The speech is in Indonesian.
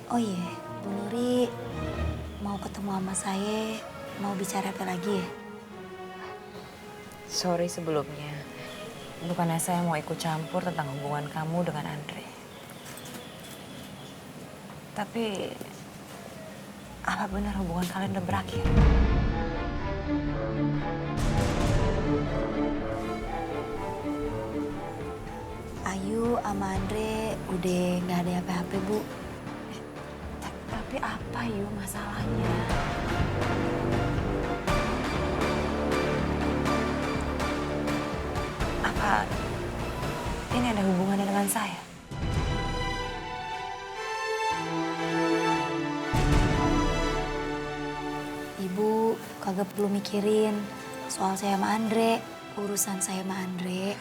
Oh iya, Bu Nuri mau ketemu sama saya, mau bicara apa lagi ya? Sorry sebelumnya. Bukannya saya mau ikut campur tentang hubungan kamu dengan Andre. Tapi, apa benar hubungan kalian udah berakhir? Ayu sama Andre udah nggak ada apa-apa, Bu. Tapi apa yuk masalahnya? Apa ini ada hubungannya dengan saya? Ibu kagak perlu mikirin soal saya sama Andre, urusan saya sama Andre